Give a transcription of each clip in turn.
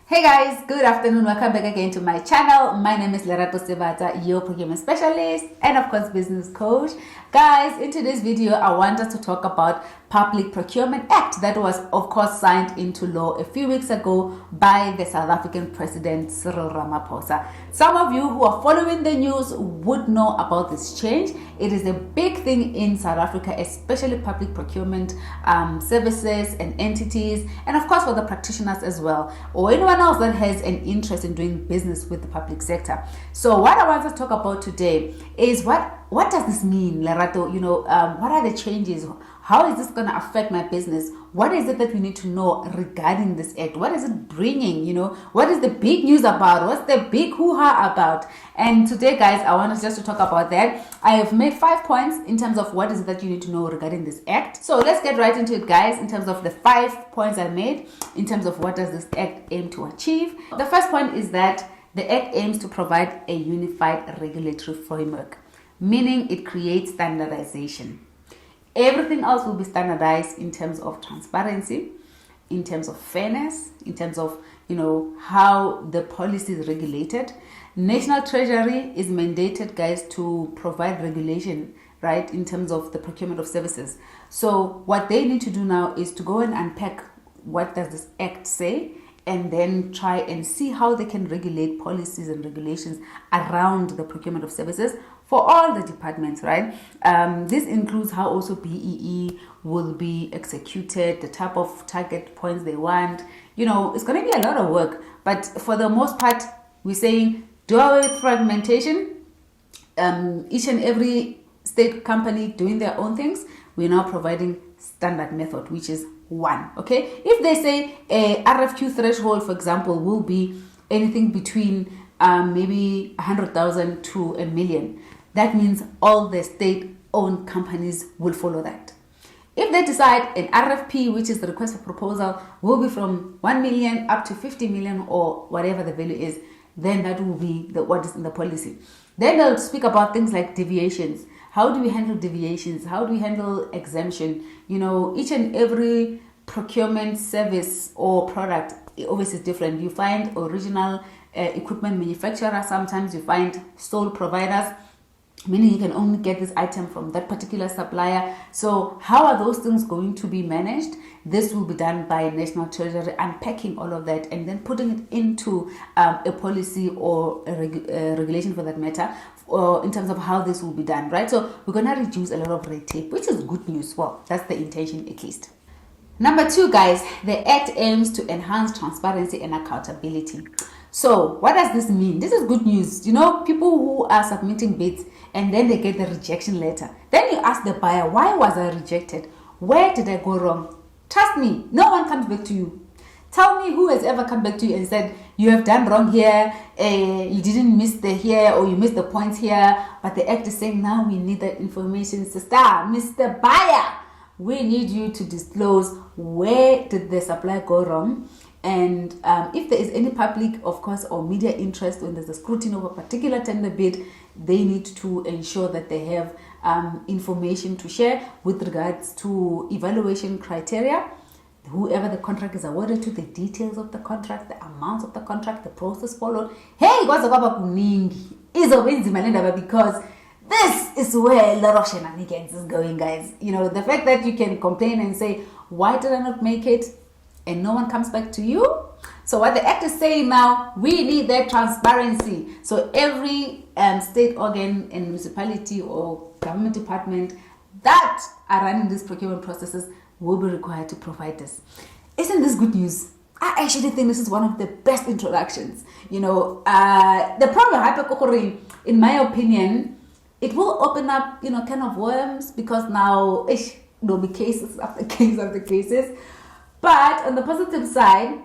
Hey guys, good afternoon. Welcome back again to my channel. My name is Lerato Sebata, your procurement specialist and of course business coach. Guys, in today's video, I want us to talk about Public Procurement Act that was of course signed into law a few weeks ago by the South African President Cyril Ramaphosa. Some of you who are following the news would know about this change. It is a big thing in South Africa, especially public procurement services and entities, and of course for the practitioners as well, or anyone else that has an interest in doing business with the public sector. So what I want to talk about today is what does this mean, Lerato? What are the changes? How is this going to affect my business? What is it that we need to know regarding this act? What is it bringing? What is the big news about? What's the big hoo-ha about? And today, guys, I want us just to talk about that. I have made 5 points in terms of what is it that you need to know regarding this act. So let's get right into it, guys, in terms of the 5 points I made, in terms of what does this act aim to achieve. The first point is that the act aims to provide a unified regulatory framework, meaning it creates standardization. Everything else will be standardized in terms of transparency, in terms of fairness, in terms of, how the policy is regulated. National Treasury is mandated, guys, to provide regulation, right, in terms of the procurement of services. So what they need to do now is to go and unpack what does this act say, and then try and see how they can regulate policies and regulations around the procurement of services for all the departments, right? This includes how also BEE will be executed, the type of target points they want. It's going to be a lot of work, but for the most part, we're saying do away with fragmentation. Each and every state company doing their own things. We're now providing standard method, which is 1. Okay, if they say a RFQ threshold, for example, will be anything between maybe 100,000 to a million, that means all the state-owned companies will follow that. If they decide an RFP, which is the request for proposal, will be from 1 million up to 50 million or whatever the value is, then that will be what is in the policy. Then they'll speak about things like deviations. How do we handle deviations? How do we handle exemption? Each and every procurement service or product always is different. You find original equipment manufacturers. Sometimes you find sole providers, meaning you can only get this item from that particular supplier. So how are those things going to be managed? This will be done by National Treasury, unpacking all of that and then putting it into a policy or a regulation for that matter, or in terms of how this will be done, right? So we're going to reduce a lot of red tape, which is good news. Well, that's the intention at least. Number 2, guys, the act aims to enhance transparency and accountability. So what does this mean? This is good news. People who are submitting bids and then they get the rejection letter. Then you ask the buyer, why was I rejected? Where did I go wrong? Trust me, no one comes back to you. Tell me who has ever come back to you and said, you have done wrong here, you didn't miss the here, or you missed the points here, but the act is saying now we need that information. Sister, Mr. Buyer, we need you to disclose where did the supply go wrong. And if there is any public, of course, or media interest, when there's a scrutiny of a particular tender bid, they need to ensure that they have information to share with regards to evaluation criteria, whoever the contract is awarded to, the details of the contract, the amounts of the contract, the process followed. Hey, because this is where a lot of shenanigans is going, guys. The fact that you can complain and say, why did I not make it? And no one comes back to you. So what the act is saying now, we need that transparency. So every state organ and municipality or government department that are running these procurement processes will be required to provide this. Isn't this good news? I actually think this is one of the best introductions. The problem, in my opinion, it will open up, kind of worms, because now there'll be cases after case after cases. But on the positive side,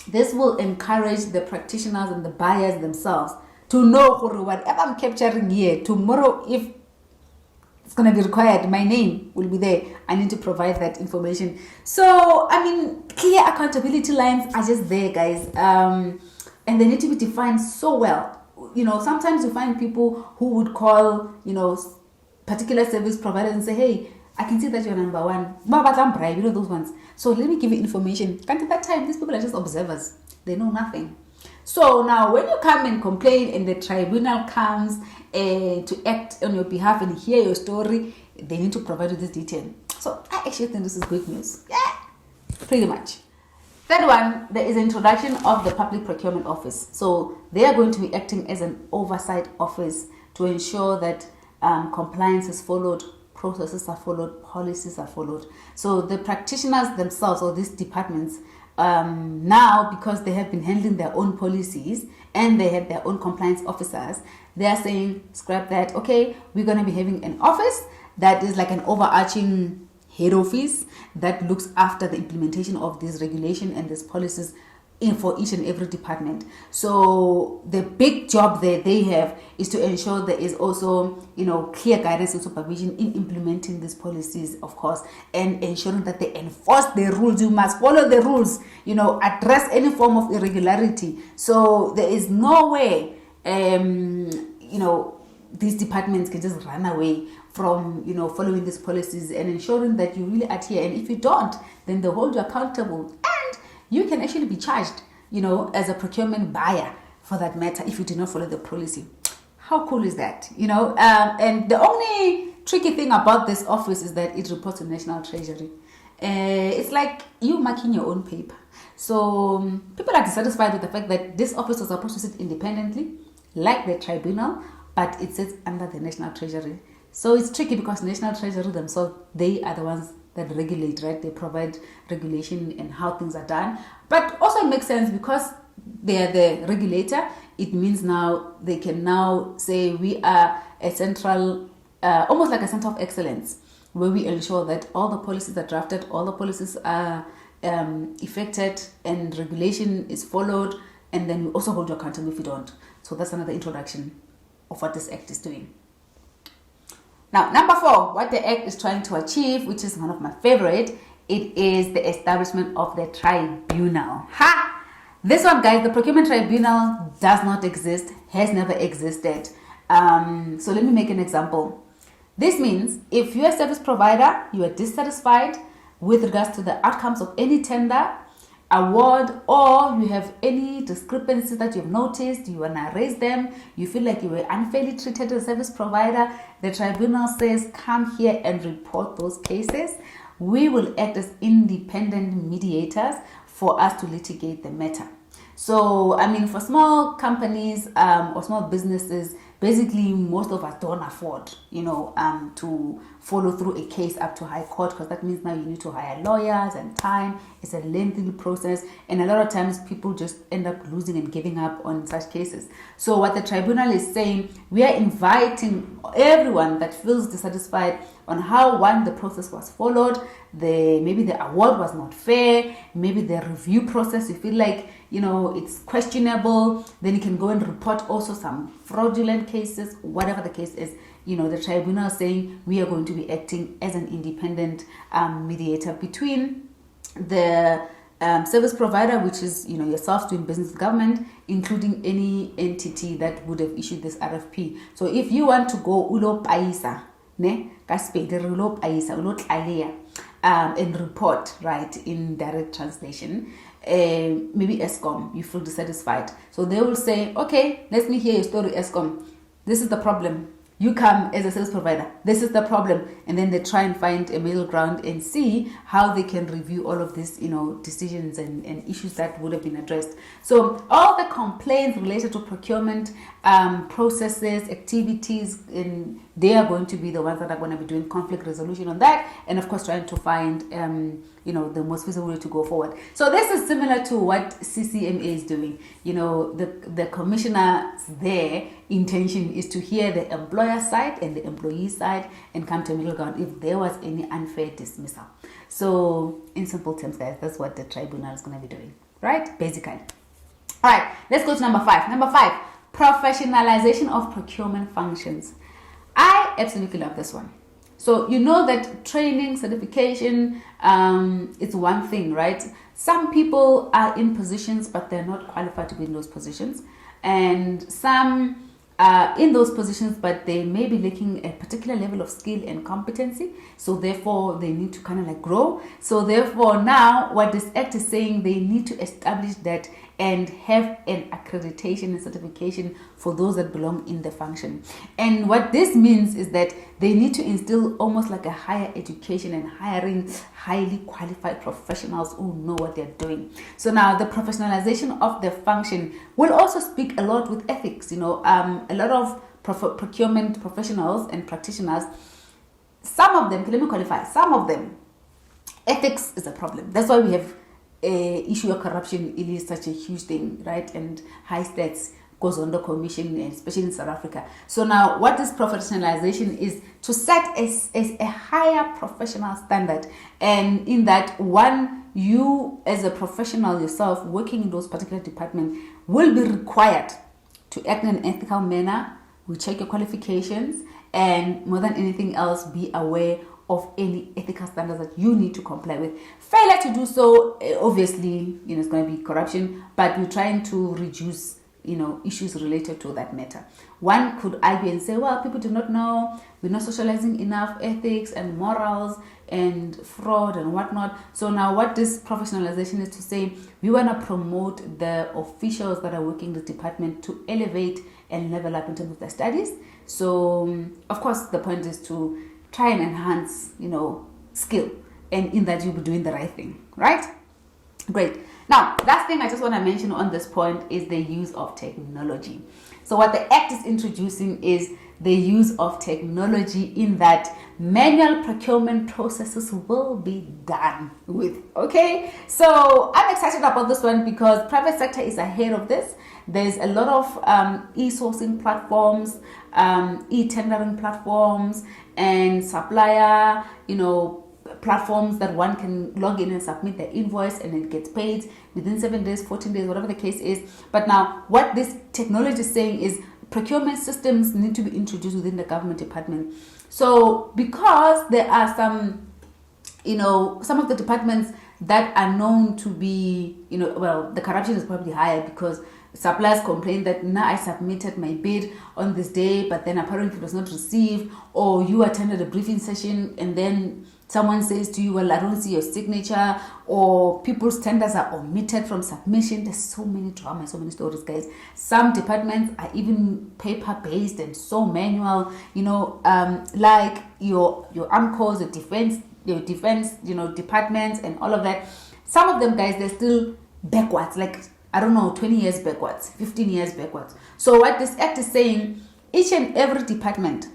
this will encourage the practitioners and the buyers themselves to know whatever I'm capturing here, tomorrow, if it's going to be required, my name will be there. I need to provide that information. So, clear accountability lines are just there, guys. And they need to be defined so well. Sometimes you find people who would call, particular service providers and say, hey, I can see that you're number one. But bribe, you know those ones. So let me give you information. And at that time, these people are just observers. They know nothing. So now when you come and complain and the tribunal comes to act on your behalf and hear your story, they need to provide you this detail. So I actually think this is good news. Yeah, pretty much. Third one, there is introduction of the Public Procurement Office. So they are going to be acting as an oversight office to ensure that compliance is followed, processes are followed, policies are followed. So the practitioners themselves, or these departments, now because they have been handling their own policies and they have their own compliance officers, they are saying, scrap that. Okay, we're going to be having an office that is like an overarching head office that looks after the implementation of this regulation and these policies for each and every department. So the big job that they have is to ensure there is also, clear guidance and supervision in implementing these policies, of course, and ensuring that they enforce the rules. You must follow the rules, address any form of irregularity. So there is no way, these departments can just run away from, following these policies and ensuring that you really adhere. And if you don't, then they hold you accountable. And you can actually be charged, as a procurement buyer for that matter, if you do not follow the policy. How cool is that? And the only tricky thing about this office is that it reports to National Treasury. It's like you marking your own paper. So people are dissatisfied with the fact that this office was supposed to sit independently, like the tribunal, but it sits under the National Treasury. So it's tricky because National Treasury themselves, they are the ones that regulate, right? They provide regulation and how things are done. But also it makes sense because they are the regulator. It means now they can now say we are a central, almost like a center of excellence, where we ensure that all the policies are drafted, all the policies are effected, and regulation is followed, and then we also hold you accountable if you don't. So that's another introduction of what this act is doing. Now, number 4, what the act is trying to achieve, which is one of my favorite, it is the establishment of the tribunal. Ha! This one, guys, the Procurement Tribunal does not exist, has never existed. So let me make an example. This means if you're a service provider, you are dissatisfied with regards to the outcomes of any tender, award, or you have any discrepancies that you've noticed, you want to raise them, you feel like you were unfairly treated as a service provider, the tribunal says come here and report those cases. We will act as independent mediators for us to litigate the matter. So, for small companies or small businesses, basically most of us don't afford, to follow through a case up to high court, because that means now you need to hire lawyers and time. It's a lengthy process, and a lot of times people just end up losing and giving up on such cases. So what the tribunal is saying, we are inviting everyone that feels dissatisfied on how, one, the process was followed, maybe the award was not fair, maybe the review process, you feel like, it's questionable, then you can go and report also some fraudulent cases, whatever the case is. The tribunal is saying we are going to be acting as an independent mediator between the service provider, which is, yourself doing business with government, including any entity that would have issued this RFP. So if you want to go ulo paisa, and report, right, in direct translation, maybe ESCOM, you feel dissatisfied. So they will say, okay, let me hear your story, ESCOM. This is the problem. You come as a service provider. This is the problem. And then they try and find a middle ground and see how they can review all of these, decisions and issues that would have been addressed. So all the complaints related to procurement processes, activities, and they are going to be the ones that are going to be doing conflict resolution on that. And of course, trying to find, the most feasible way to go forward. So this is similar to what CCMA is doing. The commissioner's their intention is to hear the employer side and the employee side and come to a middle ground if there was any unfair dismissal. So in simple terms, guys, that's what the tribunal is going to be doing, right? Basically. All right, let's go to number 5. Number 5, professionalization of procurement functions. I absolutely love this one. So that training, certification, it's one thing, right? Some people are in positions, but they're not qualified to be in those positions. And some in those positions, but they may be lacking a particular level of skill and competency. So therefore, they need to kind of like grow. So therefore, now what this act is saying, they need to establish that and have an accreditation and certification for those that belong in the function. And what this means is that they need to instill almost like a higher education and hiring highly qualified professionals who know what they're doing. So now the professionalization of the function will also speak a lot with ethics. A lot of procurement professionals and practitioners, some of them, let me qualify, some of them, ethics is a problem. That's why we have issue of corruption. It is such a huge thing, right? And high stakes goes under commission, especially in South Africa. So now what this professionalization is to set a higher professional standard, and in that one, you as a professional yourself working in those particular departments will be required to act in an ethical manner. We check your qualifications, and more than anything else, be aware of any ethical standards that you need to comply with. Failure to do so, obviously, it's going to be corruption, but we're trying to reduce, issues related to that matter. One could argue and say, well, people do not know, we're not socializing enough ethics and morals and fraud and whatnot. So now what this professionalization is to say, we want to promote the officials that are working in the department to elevate and level up in terms of their studies. So, of course, the point is to try and enhance, skill, and in that you'll be doing the right thing, right? Great. Now, last thing I just want to mention on this point is the use of technology. So what the Act is introducing is the use of technology, in that manual procurement processes will be done with. Okay, so I'm excited about this one because private sector is ahead of this. There's a lot of e-sourcing platforms, e-tendering platforms, and supplier, platforms that one can log in and submit their invoice, and it gets paid within 7 days, 14 days, whatever the case is. But now what this technology is saying is procurement systems need to be introduced within the government department. So because there are some of the departments that are known to be, the corruption is probably higher because suppliers complain that now I submitted my bid on this day, but then apparently it was not received, or you attended a briefing session and then someone says to you, well, I don't see your signature, or people's tenders are omitted from submission. There's so many drama, so many stories, guys. Some departments are even paper-based and so manual, like your AMCOs, your defense, departments and all of that. Some of them, guys, they're still backwards, like, 20 years backwards, 15 years backwards. So what this act is saying, each and every department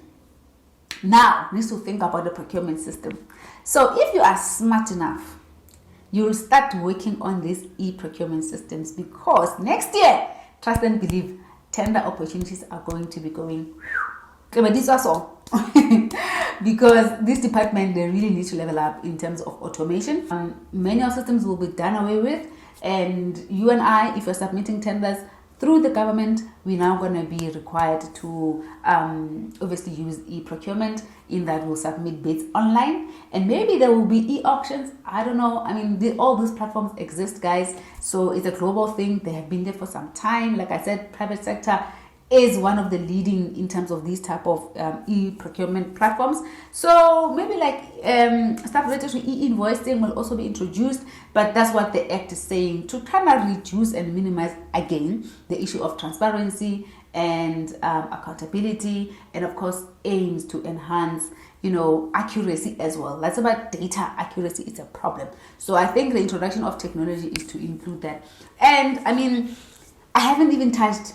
now needs to think about the procurement system. So if you are smart enough, you will start working on these e-procurement systems, because next year, trust and believe, tender opportunities are going to be going. Because this department, they really need to level up in terms of automation. Manual systems will be done away with, and you and I, if you're submitting tenders through the government, we're now going to be required to obviously use e-procurement, in that we'll submit bids online, and maybe there will be e-auctions. I don't know. All these platforms exist, guys. So it's a global thing. They have been there for some time. Like I said, private sector is one of the leading in terms of these type of e-procurement platforms. So maybe like stuff related to e-invoicing will also be introduced, but that's what the Act is saying, to kind of reduce and minimize, again, the issue of transparency and accountability, and of course aims to enhance accuracy as well. That's about data accuracy. It's a problem. So I think the introduction of technology is to include that. And I haven't even touched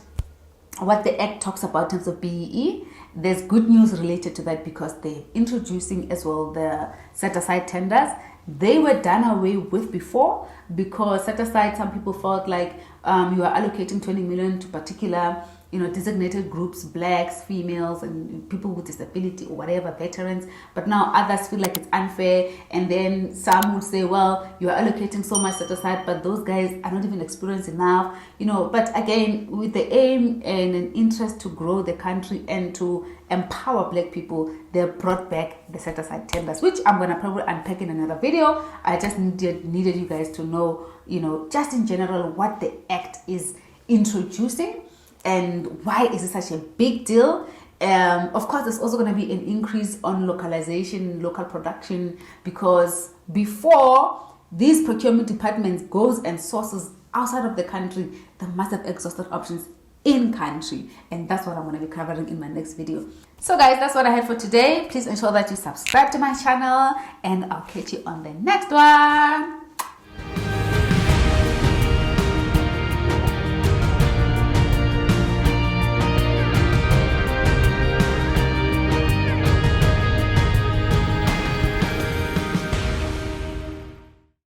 what the Act talks about in terms of BEE. There's good news related to that, because they're introducing as well the set-aside tenders. They were done away with before, because set-aside, some people felt like you are allocating 20 million to particular designated groups, blacks, females, and people with disability or whatever, veterans. But now others feel like it's unfair, and then some would say, well, you are allocating so much set aside, but those guys are not even experienced enough, But again, with the aim and an interest to grow the country and to empower black people, they brought back the set aside tenders, which I'm gonna probably unpack in another video. I just needed you guys to know, just in general, what the Act is introducing. and why is it such a big deal? Of course, there's also going to be an increase on localization, local production, because before these procurement departments goes and sources outside of the country, they must have exhausted options in country, and that's what I'm going to be covering in my next video. So guys, that's what I had for today. Please ensure that you subscribe to my channel, and I'll catch you on the next one.